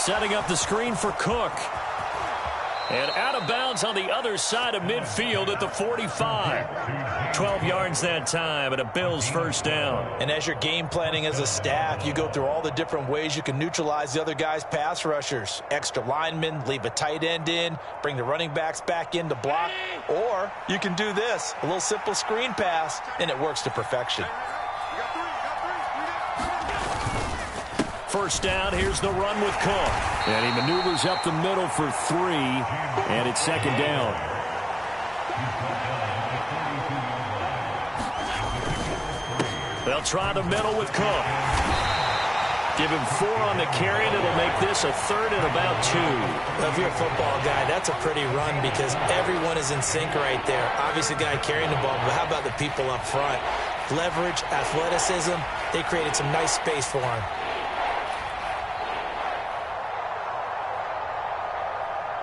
Setting up the screen for Cook. And out of bounds on the other side of midfield at the 45. 12 yards that time and a Bills first down. And as you're game planning as a staff, you go through all the different ways you can neutralize the other guy's pass rushers. Extra linemen, leave a tight end in, bring the running backs back in to block. Or you can do this, a little simple screen pass, and it works to perfection. First down, here's the run with Cook. And he maneuvers up the middle for 3, and it's second down. They'll try the middle with Cook. Give him 4 on the carry, and it'll make this a third and about 2. Well, if you're a football guy, that's a pretty run because everyone is in sync right there. Obviously, the guy carrying the ball, but how about the people up front? Leverage, athleticism, they created some nice space for him.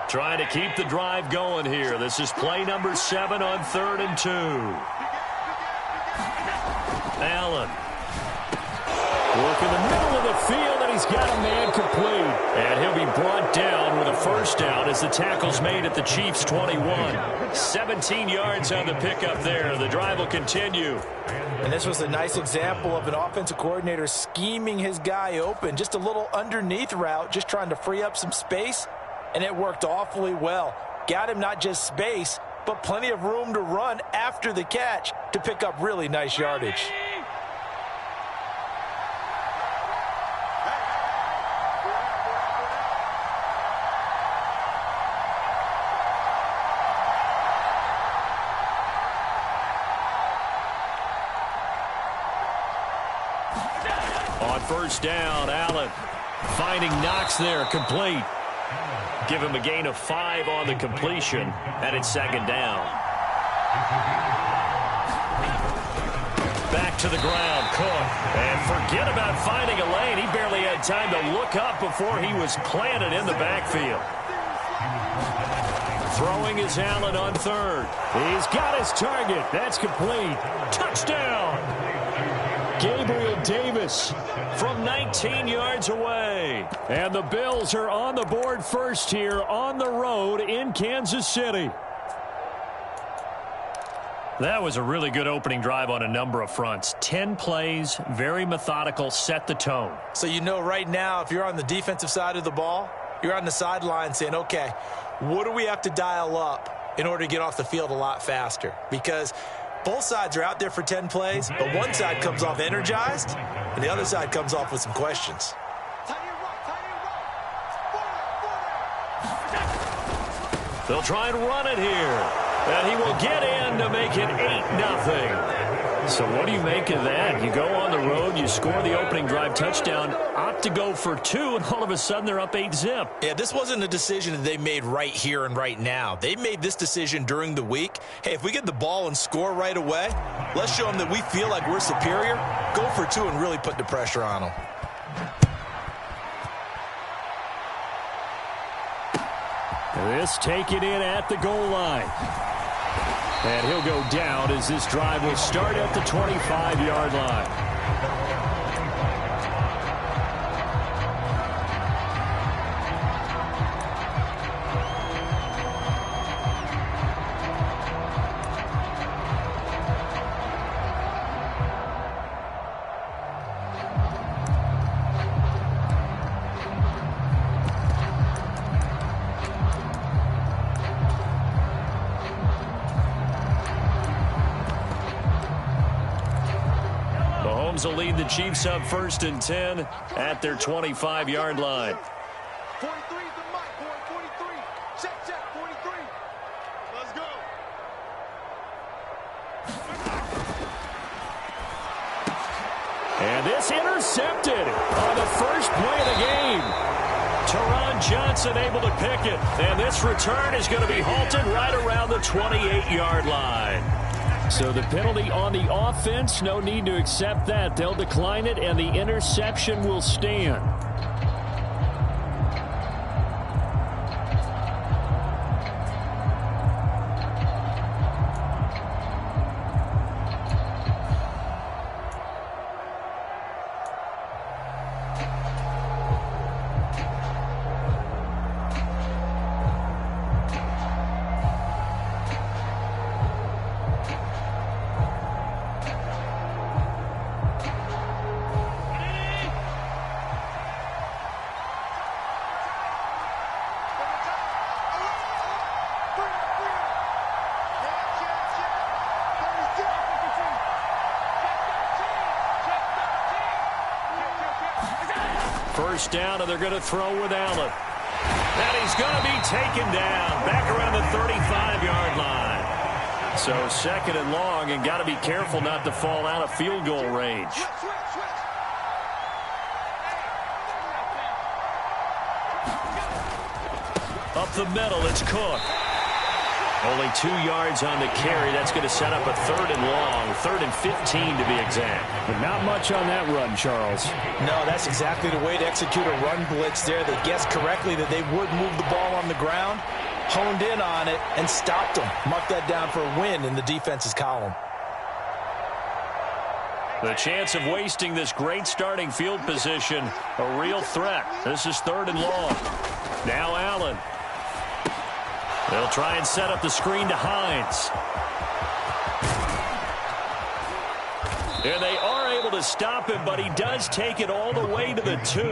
Trying to keep the drive going here. This is play number 7 on 3rd and 2. Allen. Working the middle of the field, and he's got a man complete. And he'll be brought down with a first down as the tackle's made at the Chiefs' 21. 17 yards on the pickup there. The drive will continue. And this was a nice example of an offensive coordinator scheming his guy open. Just a little underneath route, just trying to free up some space. And it worked awfully well. Got him not just space, but plenty of room to run after the catch to pick up really nice yardage. On first down, Allen finding Knox there, complete. Give him a gain of 5 on the completion, and it's second down. Back to the ground, Cook. And forget about finding a lane. He barely had time to look up before he was planted in the backfield. Throwing is Allen on 3rd. He's got his target. That's complete. Touchdown! Gabriel Davis from 19 yards away. And the Bills are on the board first here on the road in Kansas City. That was a really good opening drive on a number of fronts. 10 plays, very methodical, set the tone. So you know right now, if you're on the defensive side of the ball, you're on the sideline saying, okay, what do we have to dial up in order to get off the field a lot faster? Because both sides are out there for 10 plays, but one side comes off energized, and the other side comes off with some questions. They'll try and run it here. And he will get in to make it 8-0. So what do you make of that? You go on the road, you score the opening drive touchdown, opt to go for 2, and all of a sudden they're up 8-zip. Yeah, this wasn't a decision that they made right here and right now. They made this decision during the week. Hey, if we get the ball and score right away, let's show them that we feel like we're superior. Go for 2 and really put the pressure on them. This taken in at the goal line. And he'll go down as this drive will start at the 25-yard line. Will lead the Chiefs up 1st and 10 at their 25-yard line. 43 is the mic, boy. 43. Check, 43. Let's go. And this intercepted on the first play of the game. Teron Johnson able to pick it. And this return is going to be halted right around the 28-yard line. So the penalty on the offense, no need to accept that. They'll decline it, and the interception will stand. first down, and they're going to throw with Allen. And he's going to be taken down back around the 35-yard line. So 2nd and long, and got to be careful not to fall out of field goal range. Up the middle, it's Cook. Only 2 yards on the carry. That's going to set up a 3rd and long, 3rd and 15 to be exact. But not much on that run, Charles. No, that's exactly the way to execute a run blitz there. They guessed correctly that they would move the ball on the ground, honed in on it, and stopped them. Mark that down for a win in the defense's column. The chance of wasting this great starting field position, a real threat. This is 3rd and long. Now Allen. They'll try and set up the screen to Hines. And they are able to stop him, but he does take it all the way to the 2.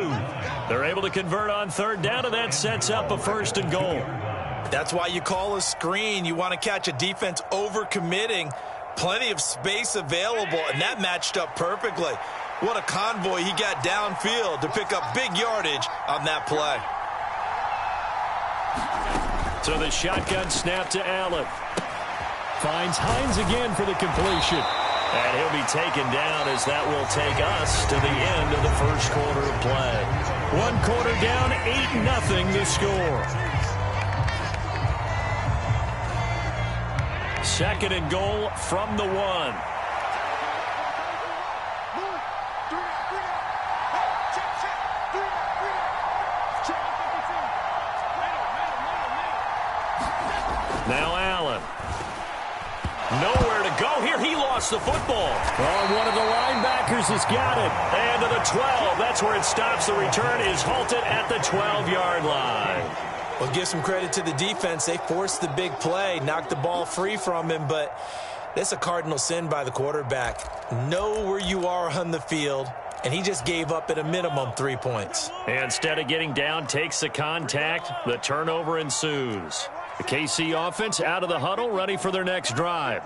They're able to convert on 3rd down, and that sets up a 1st and goal. That's why you call a screen. You want to catch a defense overcommitting. Plenty of space available, and that matched up perfectly. What a convoy he got downfield to pick up big yardage on that play. So the shotgun snap to Allen. Finds Hines again for the completion. And he'll be taken down as that will take us to the end of the first quarter of play. 1 quarter down, 8-0 the score. 2nd and goal from the 1. Now Allen. Nowhere to go here. He lost the football. Oh, one of the linebackers has got it. And to the 12. That's where it stops. The return is halted at the 12-yard line. Well, give some credit to the defense. They forced the big play, knocked the ball free from him, but that's a cardinal sin by the quarterback. Know where you are on the field, and he just gave up at a minimum 3 points. And instead of getting down, takes the contact. The turnover ensues. The KC offense out of the huddle, ready for their next drive.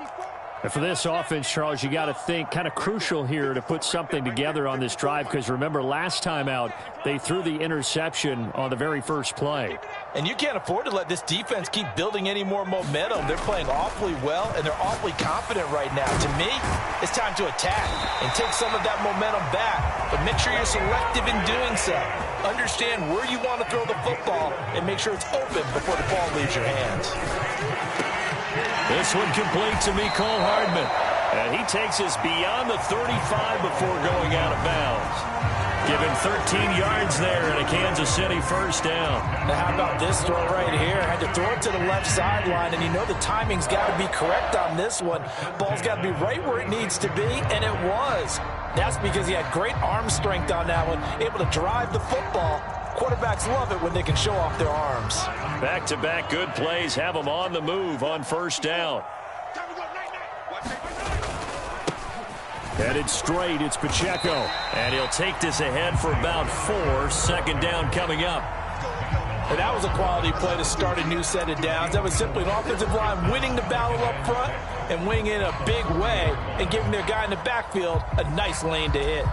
And for this offense, Charles, you got to think kind of crucial here to put something together on this drive, because remember last time out they threw the interception on the very first play. And you can't afford to let this defense keep building any more momentum. They're playing awfully well, and they're awfully confident right now. To me, it's time to attack and take some of that momentum back. But make sure you're selective in doing so. Understand where you want to throw the football and make sure it's open before the ball leaves your hands. This one complete to Mecole Hardman. And he takes us beyond the 35 before going out of bounds. Give him 13 yards there and a Kansas City first down. Now how about this throw right here? Had to throw it to the left sideline, and you know the timing's got to be correct on this one. Ball's got to be right where it needs to be, and it was. That's because he had great arm strength on that one, able to drive the football. Quarterbacks love it when they can show off their arms. Back-to-back good plays have them on the move on first down. Headed straight, it's Pacheco. And he'll take this ahead for about 4. 2nd down coming up. And that was a quality play to start a new set of downs. That was simply an offensive line winning the battle up front and winning in a big way and giving their guy in the backfield a nice lane to hit.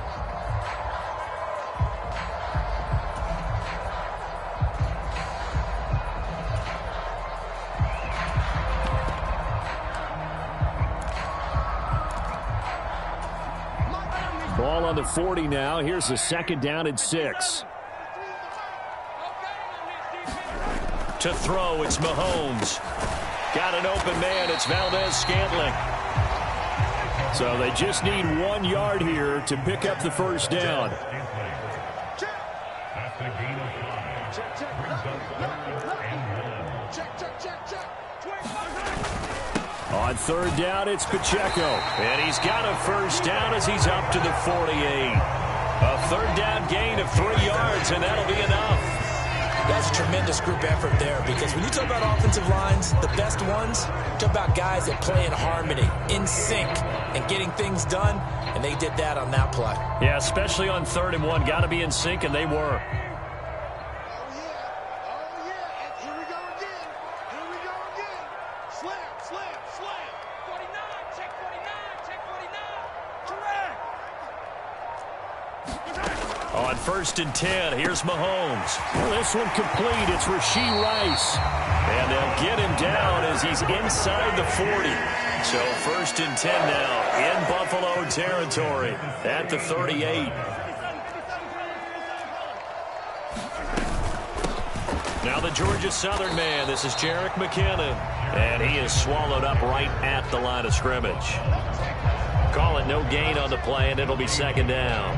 Ball on the 40 now. Here's the 2nd down and 6. To throw, it's Mahomes. Got an open man, it's Valdez-Scantling. So they just need 1 yard here to pick up the first down. On 3rd down, it's Pacheco. And he's got a first down as he's up to the 48. A 3rd down gain of 3 yards, and that'll be enough. That's a tremendous group effort there, because when you talk about offensive lines, the best ones, talk about guys that play in harmony, in sync, and getting things done, and they did that on that play. Yeah, especially on 3rd and 1. Got to be in sync, and they were. On 1st and 10. Here's Mahomes. Well, this one complete. It's Rashee Rice. And they'll get him down as he's inside the 40. So 1st and 10 now in Buffalo territory at the 38. Now the Georgia Southern man. This is Jerick McKinnon. And he is swallowed up right at the line of scrimmage. Call it no gain on the play, and it'll be 2nd down.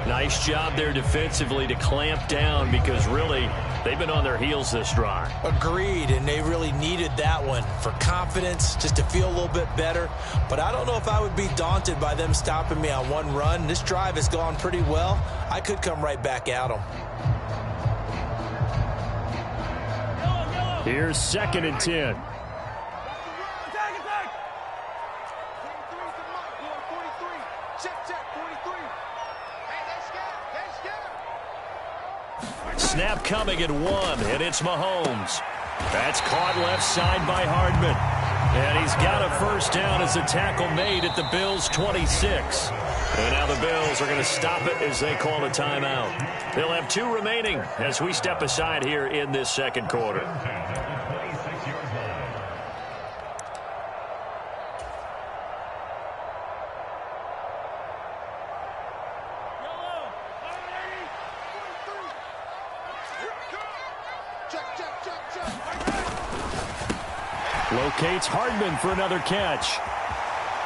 Nice job there defensively to clamp down because really they've been on their heels this drive. Agreed, and they really needed that one for confidence, just to feel a little bit better. But I don't know if I would be daunted by them stopping me on one run. This drive has gone pretty well. I could come right back at them. Here's 2nd and 10. Snap coming at 1, and it's Mahomes. That's caught left side by Hardman. And he's got a 1st down as a tackle made at the Bills' 26. And now the Bills are going to stop it as they call a timeout. They'll have 2 remaining as we step aside here in this 2nd quarter. Locates Hardman for another catch.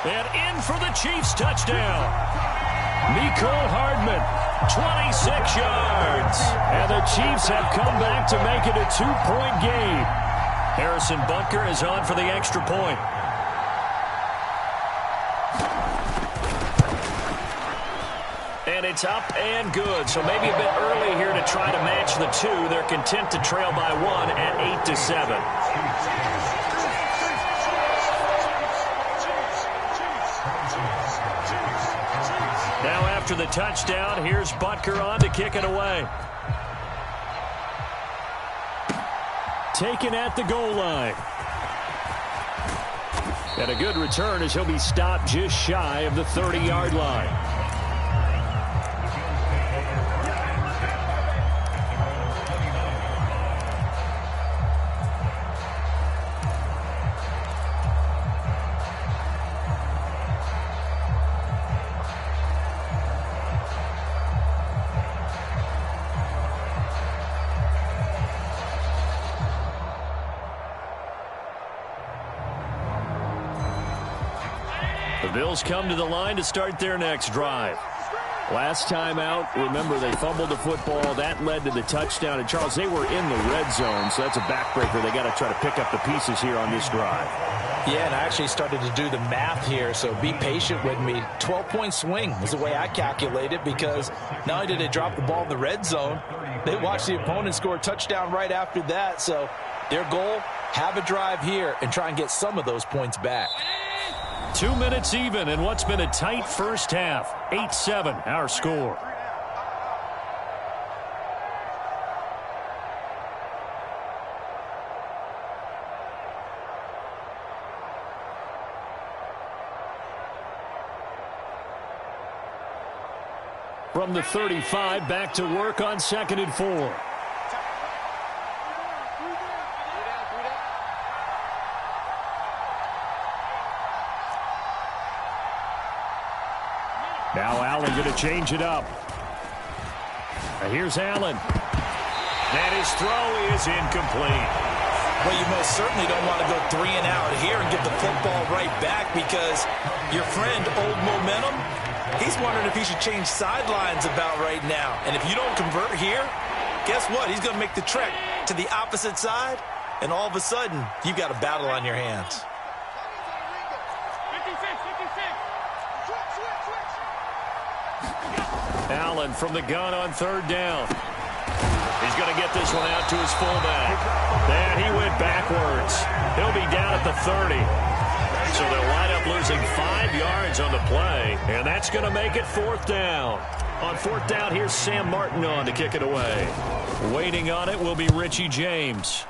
And in for the Chiefs touchdown. Mecole Hardman, 26 yards. And the Chiefs have come back to make it a 2-point game. Harrison Butker is on for the extra point. And it's up and good. So maybe a bit early here to try to match the 2. They're content to trail by 1 at 8-7. Now after the touchdown, here's Butker on to kick it away. Taken at the goal line. And a good return as he'll be stopped just shy of the 30-yard line. The Bills come to the line to start their next drive. Last time out, remember, they fumbled the football. That led to the touchdown. And, Charles, they were in the red zone, so that's a backbreaker. They got to try to pick up the pieces here on this drive. Yeah, and I actually started to do the math here, so be patient with me. 12-point swing is the way I calculate it, because not only did they drop the ball in the red zone, they watched the opponent score a touchdown right after that. So their goal, have a drive here and try and get some of those points back. 2 minutes even in what's been a tight first half. 8-7, our score. From the 35, back to work on 2nd and 4. Now Allen going to change it up. And here's Allen. And his throw is incomplete. Well, you most certainly don't want to go 3 and out here and get the football right back, because your friend, Old Momentum, he's wondering if he should change sidelines about right now. And if you don't convert here, guess what? He's going to make the trek to the opposite side, and all of a sudden, you've got a battle on your hands. Allen from the gun on 3rd down. He's going to get this one out to his fullback. And he went backwards. He'll be down at the 30. So they'll wind up losing 5 yards on the play, and that's going to make it 4th down. On 4th down, here's Sam Martin on to kick it away. Waiting on it will be Richie James.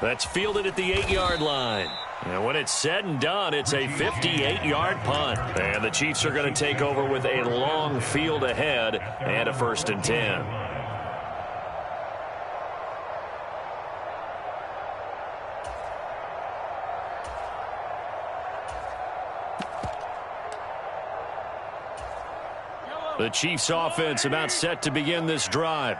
That's fielded at the 8-yard line. And when it's said and done, it's a 58-yard punt. And the Chiefs are going to take over with a long field ahead and a 1st and 10. The Chiefs offense about set to begin this drive.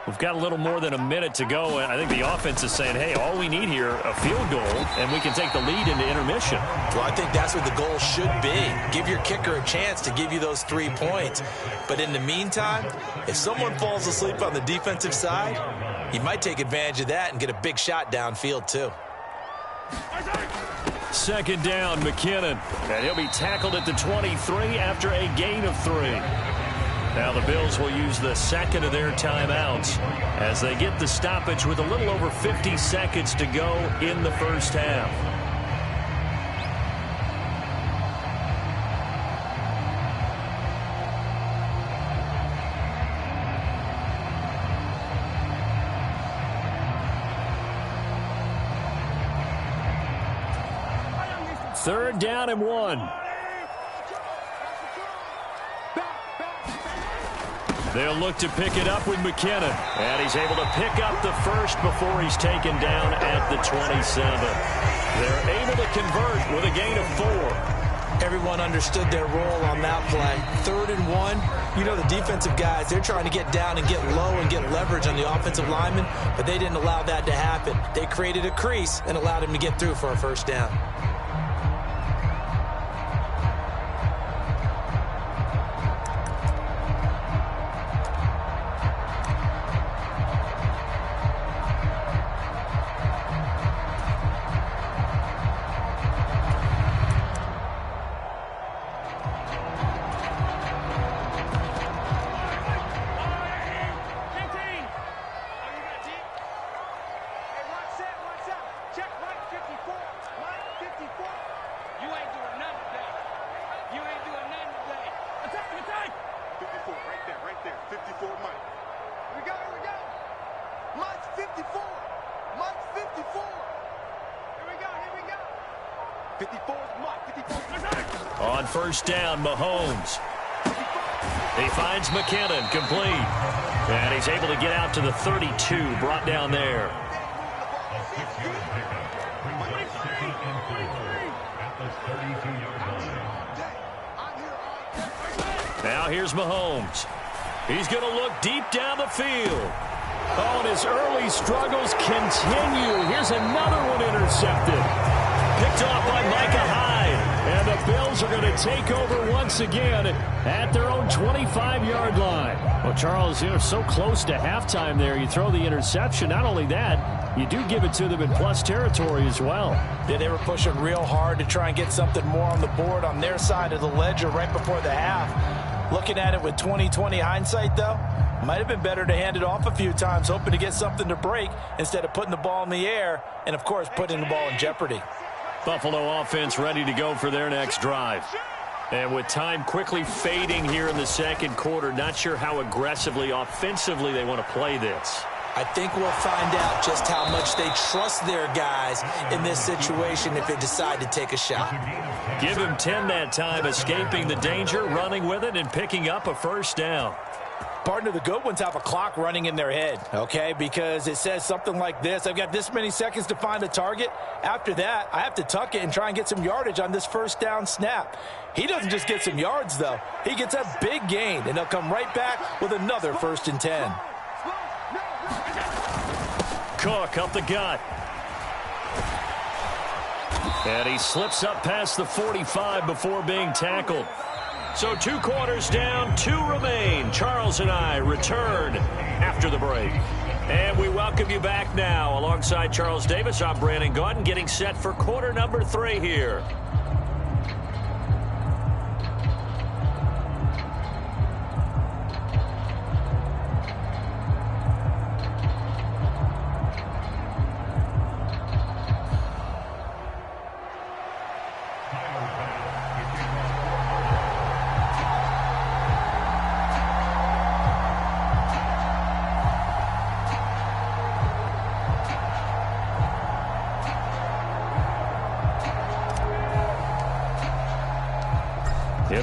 We've got a little more than a minute to go, and I think the offense is saying, hey, all we need here, a field goal, and we can take the lead into intermission. Well, I think that's what the goal should be. Give your kicker a chance to give you those 3 points. But in the meantime, if someone falls asleep on the defensive side, you might take advantage of that and get a big shot downfield too. 2nd down, McKinnon. And he'll be tackled at the 23 after a gain of 3. Now the Bills will use the 2nd of their timeouts as they get the stoppage with a little over 50 seconds to go in the first half. Third down and 1. They'll look to pick it up with McKinnon. And he's able to pick up the first before he's taken down at the 27. They're able to convert with a gain of 4. Everyone understood their role on that play. 3rd and 1. You know the defensive guys, they're trying to get down and get low and get leverage on the offensive lineman, but they didn't allow that to happen. They created a crease and allowed him to get through for a 1st down. On 1st down, Mahomes. He finds McKinnon, complete. And he's able to get out to the 32, brought down there. Now here's Mahomes. He's going to look deep down the field. Oh, and his early struggles continue. Here's another one intercepted. Picked off by Micah Hyde. And the Bills are going to take over once again at their own 25-yard line. Well, Charles, you're so close to halftime there. You throw the interception. Not only that, you do give it to them in plus territory as well. Yeah, they were pushing real hard to try and get something more on the board on their side of the ledger right before the half. Looking at it with 20/20 hindsight, though, might have been better to hand it off a few times, hoping to get something to break instead of putting the ball in the air and, of course, putting the ball in jeopardy. Buffalo offense ready to go for their next drive. And with time quickly fading here in the 2nd quarter, not sure how aggressively, offensively they want to play this. I think we'll find out just how much they trust their guys in this situation if they decide to take a shot. Give him 10 that time, escaping the danger, running with it, and picking up a 1st down. Partner, the good ones have a clock running in their head, okay? Because it says something like this. I've got this many seconds to find a target. After that, I have to tuck it and try and get some yardage on this 1st down snap. He doesn't just get some yards, though. He gets a big gain, and they'll come right back with another 1st and 10. Cook up the gut. And he slips up past the 45 before being tackled. So 2 quarters down, 2 remain. Charles and I return after the break. And we welcome you back now. Alongside Charles Davis, I'm Brandon Gaudin, getting set for quarter number 3 here.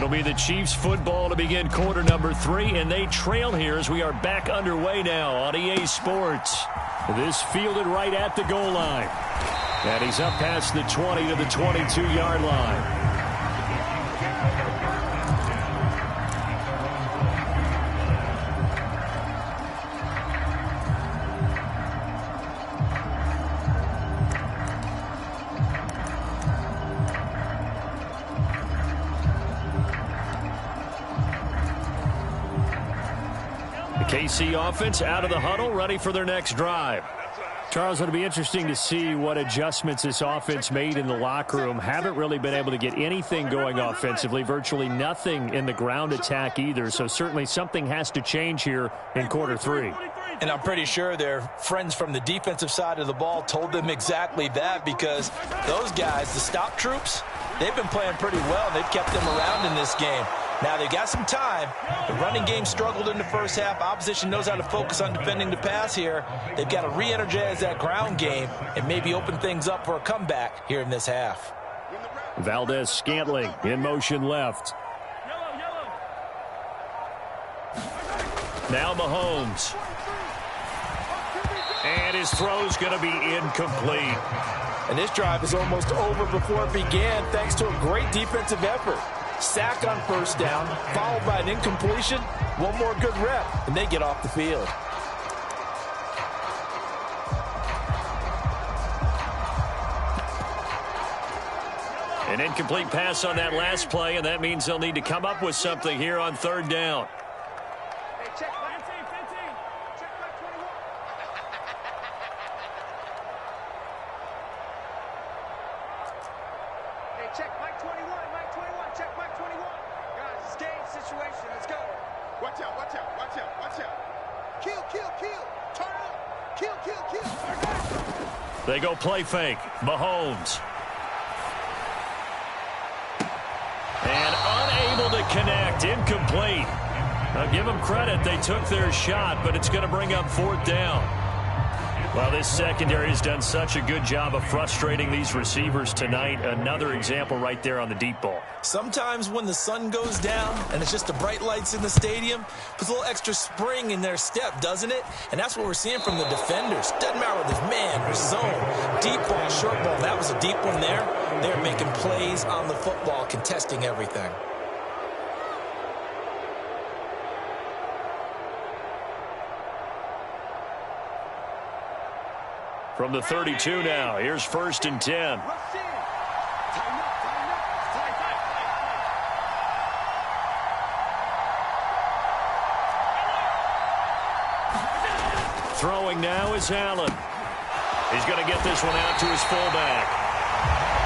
It'll be the Chiefs football to begin quarter number 3, and they trail here as we are back underway now on EA Sports. This fielded right at the goal line. And he's up past the 20 to the 22-yard line. KC offense out of the huddle, ready for their next drive. Charles, it'll be interesting to see what adjustments this offense made in the locker room. Haven't really been able to get anything going offensively, virtually nothing in the ground attack either. So certainly something has to change here in quarter 3. And I'm pretty sure their friends from the defensive side of the ball told them exactly that, because those guys, the stop troops, they've been playing pretty well. They've kept them around in this game. Now, they've got some time. The running game struggled in the first half. Opposition knows how to focus on defending the pass here. They've got to re-energize that ground game and maybe open things up for a comeback here in this half. Valdez-Scantling in motion left. Now Mahomes. And his throw's going to be incomplete. And this drive is almost over before it began, thanks to a great defensive effort. Sack on first down, followed by an incompletion. One more good rep, and they get off the field. An incomplete pass on that last play, and that means they'll need to come up with something here on third down. Hey, check Mike 15. Check Mike 21. Hey, check Mike 21. Mike 21. Check Mike 21. Guys, it's game situation. Let's go. Watch out. Watch out. Watch out. Watch out. Kill. Turn up. Kill. They go play fake. Mahomes. And unable to connect. Incomplete. Now give them credit. They took their shot, but it's going to bring up fourth down. Well, this secondary has done such a good job of frustrating these receivers tonight. Another example right there on the deep ball. Sometimes when the sun goes down and it's just the bright lights in the stadium, puts a little extra spring in their step, doesn't it? And that's what we're seeing from the defenders. Doesn't matter whether it's man or zone, deep ball, short ball. That was a deep one there. They're making plays on the football, contesting everything. From the 32 now, here's 1st and 10. Throwing now is Allen. He's going to get this one out to his fullback.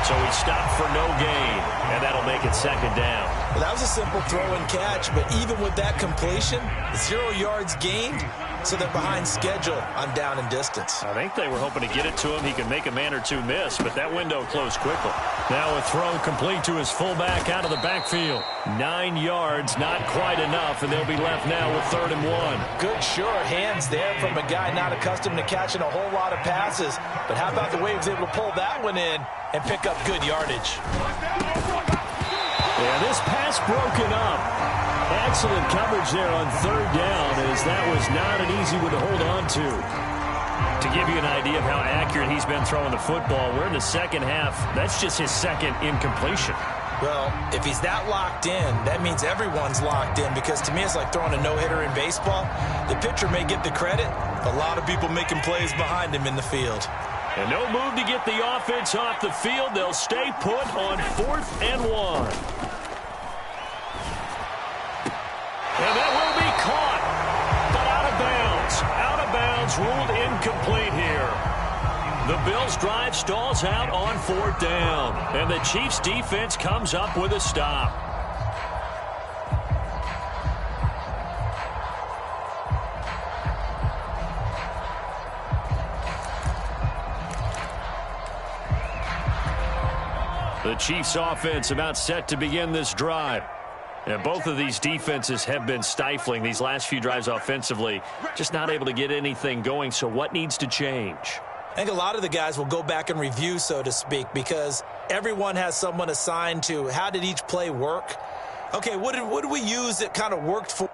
So he stopped for no gain, and that'll make it second down. Well, that was a simple throw and catch, but even with that completion, 0 yards gained, so they're behind schedule on down and distance. I think they were hoping to get it to him. He could make a man or two miss, but that window closed quickly. Now a throw complete to his fullback out of the backfield. 9 yards, not quite enough, and they'll be left now with 3rd and 1. Good, sure hands there from a guy not accustomed to catching a whole lot of passes. But how about the way he was able to pull that one in and pick up good yardage? Yeah, this pass broken up. Excellent coverage there on 3rd down, as that was not an easy one to hold on to. To give you an idea of how accurate he's been throwing the football, we're in the second half. That's just his second incompletion. Well, if he's that locked in, that means everyone's locked in, because to me it's like throwing a no-hitter in baseball. The pitcher may get the credit, a lot of people making plays behind him in the field. And no move to get the offense off the field. They'll stay put on 4th and 1. And that will be caught, but out of bounds. Out of bounds, ruled incomplete here. The Bills' drive stalls out on 4th down, and the Chiefs' defense comes up with a stop. The Chiefs' offense about set to begin this drive. And both of these defenses have been stifling these last few drives offensively, just not able to get anything going. So what needs to change? I think a lot of the guys will go back and review, so to speak, because everyone has someone assigned to how did each play work. Okay, what did we use that kind of worked for?